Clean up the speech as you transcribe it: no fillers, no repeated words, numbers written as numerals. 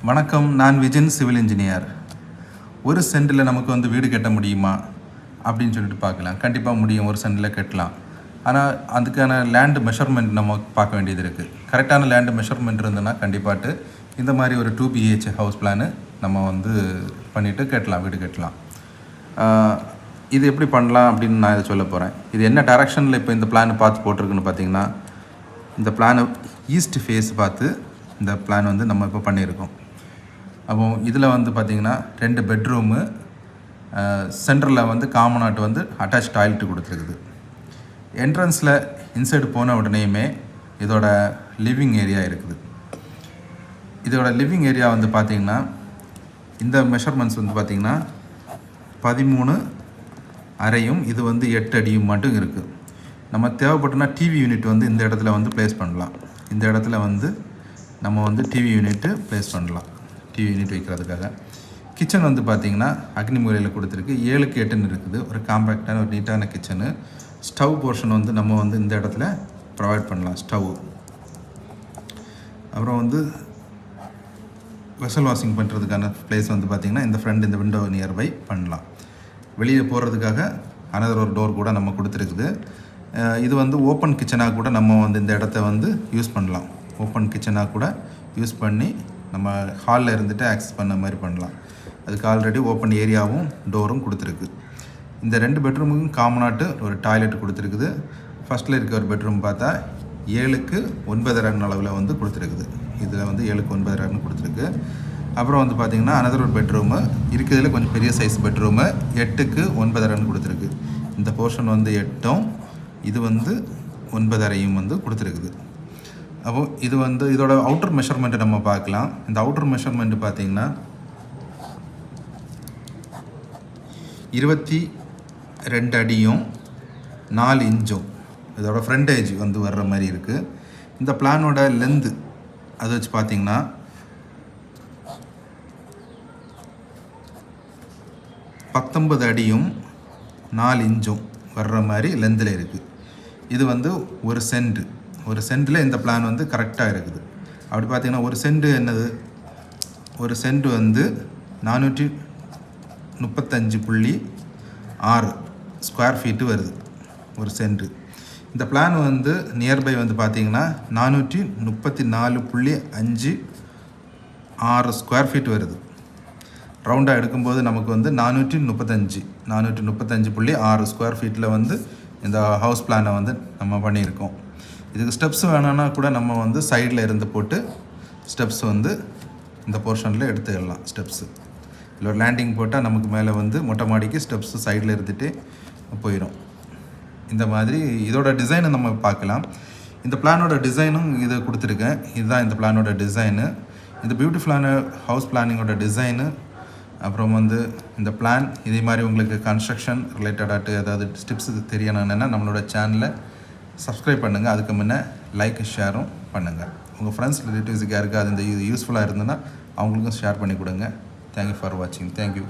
வணக்கம், நான் Vijayan, civil engineer. ஒரு சென்டில் நமக்கு வந்து வீடு கட்ட முடியுமா அப்படின்னு சொல்லிட்டு பார்க்கலாம். கண்டிப்பாக முடியும், ஒரு சென்டில் கட்டலாம். ஆனால் அதுக்கான லேண்டு மெஷர்மெண்ட் நம்ம பார்க்க வேண்டியது இருக்குது. கரெக்டான லேண்டு மெஷர்மெண்ட் இருந்ததுன்னா கண்டிப்பாட்டு இந்த மாதிரி ஒரு 2 BH ஹவுஸ் பிளானு நம்ம வந்து பண்ணிவிட்டு கட்டலாம், வீடு கட்டலாம். இது எப்படி பண்ணலாம் அப்படின்னு நான் இதை சொல்ல போகிறேன். இது என்ன டைரக்ஷனில் இப்போ இந்த பிளான் பார்த்து போட்டிருக்குன்னு பார்த்தீங்கன்னா, இந்த பிளானை ஈஸ்ட் ஃபேஸ் பார்த்து இந்த பிளான் வந்து நம்ம இப்போ பண்ணியிருக்கோம். அப்போ இதில் வந்து பார்த்திங்கன்னா 2 பெட்ரூமு, சென்டரில் வந்து காமனாட் வந்து அட்டாச் டாய்லெட்டு கொடுத்துருக்குது. என்ட்ரன்ஸில் இன்சைடு போன உடனேயுமே இதோட லிவிங் ஏரியா இருக்குது. இதோட லிவிங் ஏரியா வந்து பார்த்திங்கன்னா இந்த மெஷர்மெண்ட்ஸ் வந்து பார்த்திங்கன்னா 13 அறையும் இது வந்து 8 அடியும் மட்டும் இருக்குது. நம்ம தேவைப்பட்டோன்னா டிவி யூனிட் வந்து இந்த இடத்துல வந்து ப்ளேஸ் பண்ணலாம். இந்த இடத்துல வந்து நம்ம வந்து டிவி யூனிட்டு ப்ளேஸ் பண்ணலாம், டிவி யூனிட் வைக்கிறதுக்காக. கிச்சன் வந்து பார்த்திங்கன்னா அக்னி முறையில் கொடுத்துருக்கு. 7க்கு 8ன்னு இருக்குது. ஒரு காம்பேக்டான ஒரு நீட்டான கிச்சனு. ஸ்டவ் போர்ஷன் வந்து நம்ம வந்து இந்த இடத்துல ப்ரொவைட் பண்ணலாம், ஸ்டவ். அப்புறம் வந்து வெசல் வாஷிங் பண்ணுறதுக்கான ப்ளேஸ் வந்து பார்த்திங்கன்னா இந்த ஃப்ரண்ட், இந்த விண்டோ நியர்பை பண்ணலாம். வெளியே போகிறதுக்காக அனதர் ஒரு டோர் கூட நம்ம கொடுத்துருக்குது. இது வந்து ஓப்பன் கிச்சனாக கூட நம்ம வந்து இந்த இடத்த வந்து யூஸ் பண்ணலாம். ஓப்பன் கிச்சனாக கூட யூஸ் பண்ணி நம்ம ஹாலில் இருந்துட்டு ஆக்சஸ் பண்ண மாதிரி பண்ணலாம். அதுக்கு ஆல்ரெடி ஓப்பன் ஏரியாவும் டோரும் கொடுத்துருக்கு. இந்த 2 பெட்ரூமுக்கும் காமனாட்டு ஒரு டாய்லெட் கொடுத்துருக்குது. ஃபஸ்ட்டில் இருக்க ஒரு பெட்ரூம் பார்த்தா 7க்கு 9 ரன் அளவில் வந்து கொடுத்துருக்குது. இதில் வந்து 7க்கு 9 ரன் கொடுத்துருக்கு. அப்புறம் வந்து பார்த்திங்கன்னா அனதர் ஒரு பெட்ரூமு இருக்கிறதுல கொஞ்சம் பெரிய சைஸ் பெட்ரூமு 8க்கு 9 ரன் கொடுத்துருக்கு. இந்த போர்ஷன் வந்து 8ம் இது வந்து 9 அறையும் வந்து கொடுத்துருக்குது. அப்போது இது வந்து இதோட அவுட்டர் மெஷர்மெண்ட்டை நம்ம பார்க்கலாம். இந்த அவுட்டர் மெஷர்மெண்ட்டு பார்த்திங்கன்னா 22 அடியும் 4 இன்ச்சும் இதோட ஃப்ரண்டேஜ் வந்து வர்ற மாதிரி இருக்குது. இந்த பிளானோட லென்த்து அதை வச்சு பார்த்திங்கன்னா 19 அடியும் 4 இன்ச்சும் வர்ற மாதிரி லென்த்தில் இருக்குது. இது வந்து ஒரு சென்டில் இந்த பிளான் வந்து கரெக்டாக இருக்குது. அப்படி பார்த்திங்கன்னா ஒரு சென்ட் என்னது, ஒரு சென்ட் வந்து 435.6 ஸ்கொயர் ஃபீட்டு வருது ஒரு சென்ட். இந்த பிளான் வந்து நியர்பை வந்து பார்த்திங்கன்னா 434.56 ஸ்கொயர் ஃபீட் வருது. ரவுண்டாக எடுக்கும்போது நமக்கு வந்து 435.6 ஸ்கொயர் ஃபீட்டில் வந்து இந்த ஹவுஸ் பிளானை வந்து நம்ம பண்ணியிருக்கோம். இதுக்கு ஸ்டெப்ஸ் வேணும்னா கூட நம்ம வந்து சைடில் இருந்து போட்டு ஸ்டெப்ஸ் வந்து இந்த போர்ஷனில் எடுத்துக்கலாம். ஸ்டெப்ஸு இல்லை ஒரு லேண்டிங் போட்டால் நமக்கு மேலே வந்து மொட்டை மாடிக்கு ஸ்டெப்ஸு சைடில் இருந்துகிட்டே போயிடும். இந்த மாதிரி இதோட டிசைனை நம்ம பார்க்கலாம். இந்த பிளானோட டிசைனும் இதை கொடுத்துருக்கேன். இதுதான் இந்த பிளானோட டிசைனு. இந்த பியூட்டிஃபுல்லான ஹவுஸ் பிளானிங்கோட டிசைனு. அப்புறம் வந்து இந்த பிளான் இதே மாதிரி உங்களுக்கு கன்ஸ்ட்ரக்ஷன் ரிலேட்டடாட்டு ஏதாவது டிப்ஸ் தெரியணுன்னா நம்மளோட சேனலை சப்ஸ்கிரைப் பண்ணுங்கள். அதுக்கு முன்னே லைக் ஷேரும் பண்ணுங்கள். உங்கள் ஃப்ரெண்ட்ஸ் ரிலேட்டிவ்ஸுக்கு யாருக்காவது இந்த இது யூஸ்ஃபுல்லாக இருந்ததுன்னா அவங்களுக்கும் ஷேர் பண்ணி கொடுங்க. தேங்க்யூ ஃபார் வாட்சிங். தேங்க்யூ.